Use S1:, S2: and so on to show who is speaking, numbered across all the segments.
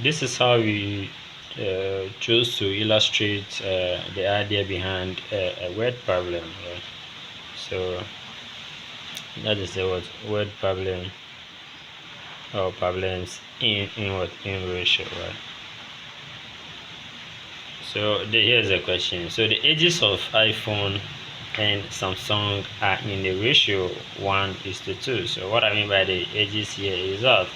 S1: this is how we choose to illustrate the idea behind a word problem. So that is the word problem or problems in ratio, right? So here's a question. So the ages of iPhone and Samsung are in the ratio 1:2. So what I mean by the ages here is that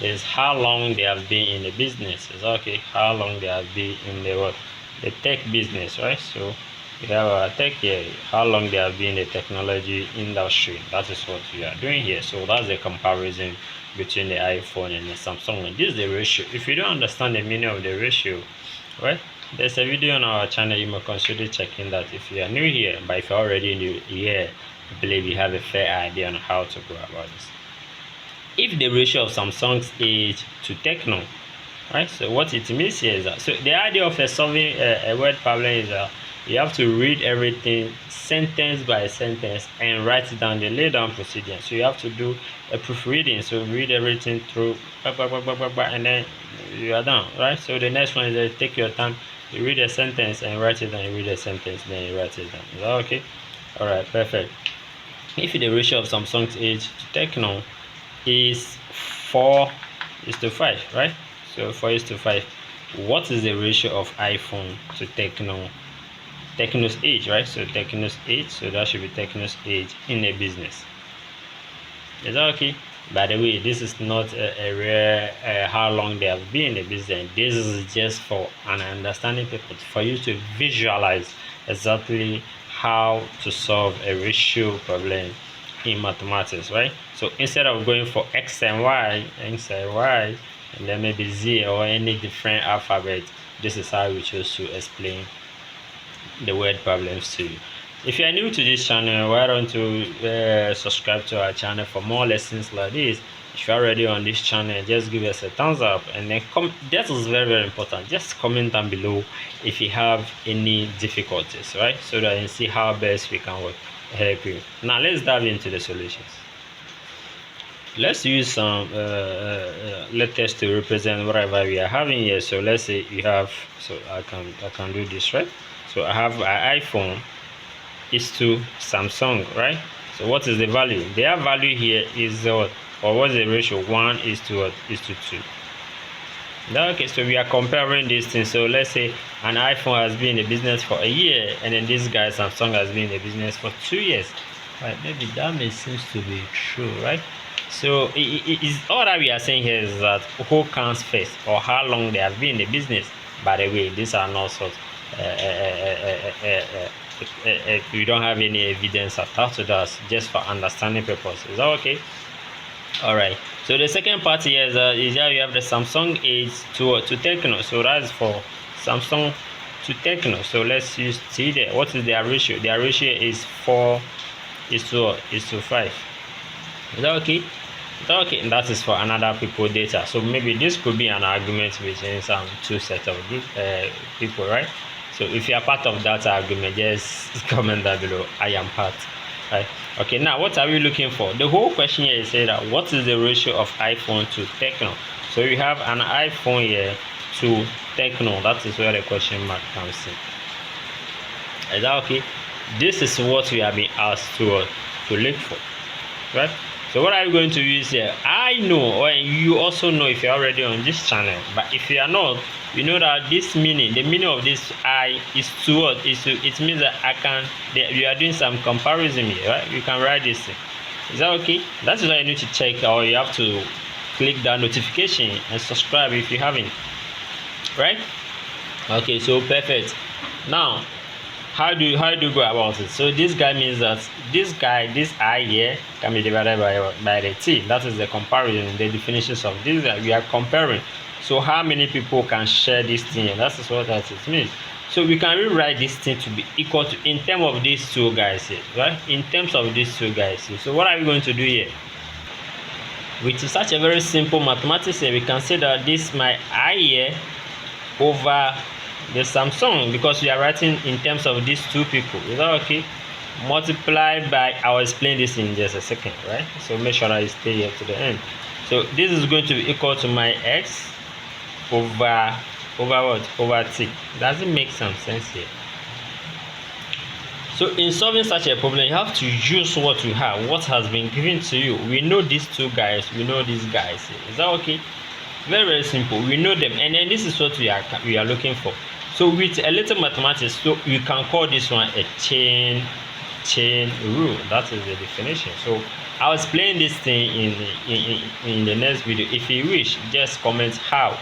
S1: is how long they have been in the business. Is okay, how long they have been in the what? The tech business, right? So we have our tech here, how long they have been in the technology industry. That is what we are doing here. So that's the comparison between the iPhone and the Samsung. And this is the ratio. If you don't understand the meaning of the ratio, right? There's a video on our channel. You may consider checking that if you are new here, but if you're already new here, I believe you have a fair idea on how to go about this. If the ratio of Samsung's age to Techno, right? So what it means here is that, so the idea of solving a word problem is that you have to read everything sentence by sentence and write it down the lay down procedure. So you have to do a proofreading. So read everything through, and then you are done, right? So the next one is that take your time. You read a sentence and write it down. You read a sentence, then you write it down. Is that okay? All right, perfect. If the ratio of Samsung's age to Techno is 4:5, right? So 4:5. What is the ratio of iPhone to Techno's age, right? So Techno's age, so that should be Techno's age in a business. Is that okay? By the way, this is not a rare how long they have been in the business. This is just for an understanding purpose, for you to visualize exactly how to solve a ratio problem in mathematics, right? So instead of going for x and y, and then maybe z or any different alphabet, this is how we choose to explain the word problems to you. If you are new to this channel, why don't you subscribe to our channel for more lessons like this. If you're already on this channel, just give us a thumbs up, and then that is very important. Just comment down below if you have any difficulties, right? So that you see how best we can help you. Now let's dive into the solutions. Let's use some letters to represent whatever we are having here. So let's say you have, so I can do this, right? So I have an iPhone is to Samsung, right? So what is the value? Their value here is what, or what's the ratio? 1:2. Okay, so we are comparing these things. So let's say an iPhone has been in the business for a year, and then this guy Samsung has been in the business for 2 years. Right? Maybe that may seems to be true, right? So it is all that we are saying here is that who counts first, or how long they have been in the business. By the way, these are not sort. We don't have any evidence attached to that, just for understanding purposes. Is that okay? All right. So the second part here is here you have the Samsung age to Techno. So that's for Samsung to Techno. So let's use T there. What is their ratio? Their ratio is 4:5. Is that okay? Okay, and that is for another people data. So maybe this could be an argument between some two sets of people, right? So if you are part of that argument, just comment down below. I am part, right? Okay, now what are we looking for? The whole question here is saying that what is the ratio of iPhone to Techno? So you have an iPhone here to Techno. That is where the question mark comes in. Is that okay? This is what we have been asked to look for, right? So what are we going to use here? I know, or you also know if you're already on this channel, but if you are not, you know that this meaning, the meaning of this I is to what? It means that we are doing some comparison here, right? You can write this thing. Is that okay? That's why you need to check, or you have to click that notification and subscribe if you haven't, right? Okay, so perfect. Now how do you go about it? So this guy means that this I here can be divided by the t. That is the comparison, the definitions of this guy. We are comparing. So how many people can share this thing? And that is what that it means. So we can rewrite this thing to be equal to in terms of these two guys here, right? In terms of these two guys here. So what are we going to do here? With such a very simple mathematics here, we can say that this my I here over the Samsung, because we are writing in terms of these two people. Is that okay? Multiplied by, I'll explain this in just a second, right? So make sure I stay here to the end. So this is going to be equal to my x over t. Doesn't make some sense here. So in solving such a problem, you have to use what you have, what has been given to you. We know these two guys, we know these guys. Is that okay? Very, very simple. We know them, and then this is what we are looking for. So with a little mathematics, so you can call this one a chain rule. That is the definition. So I'll explain this thing in the next video. If you wish, just comment how,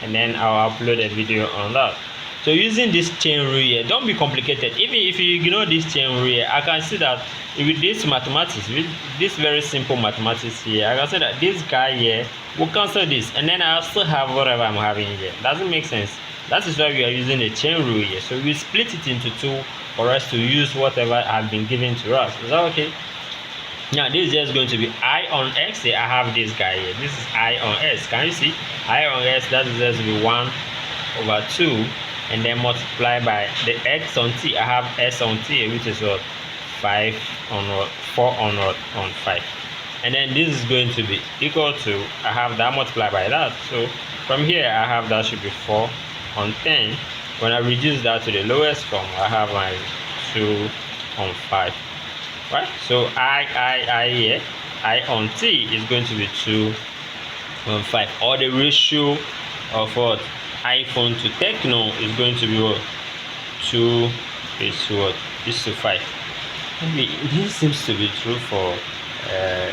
S1: and then I'll upload a video on that. So using this chain rule here, don't be complicated. Even if you ignore this chain rule here, I can see that with this mathematics, with this very simple mathematics here, I can see that this guy here will cancel this, and then I'll still have whatever I'm having here. Doesn't make sense. That is why we are using the chain rule here. So we split it into two for us to use whatever has been given to us. Is that okay? Now this is just going to be I on x here. I have this guy here. This is I on s. Can you see? I on s, that is just be 1 over 2, and then multiply by the x on t. I have s on t, which is what? 5 on what? 4 on what? On 5. And then this is going to be equal to, I have that multiplied by that. So from here I have that should be 4 on 10. When I reduce that to the lowest form, I have my 2 on 5. Right? So I here, I on t is going to be 2 on 5. Or the ratio of what? iPhone to Tecno is going to be what? 2 is what? Is to 5. Maybe this seems to be true for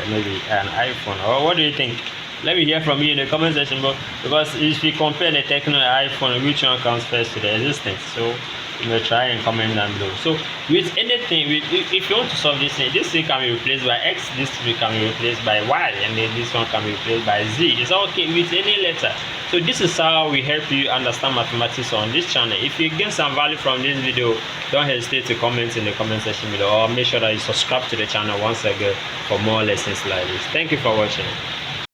S1: maybe an iPhone. Or what do you think? Let me hear from you in the comment section below, because if you compare the Tecno and iPhone, which one comes first to the existence? So you may try and comment down below. So with anything, if you want to solve this thing can be replaced by x, this can be replaced by y, and then this one can be replaced by z. It's okay with any letter. So this is how we help you understand mathematics on this channel. If you get some value from this video, don't hesitate to comment in the comment section below, or make sure that you subscribe to the channel once again for more lessons like this. Thank you for watching.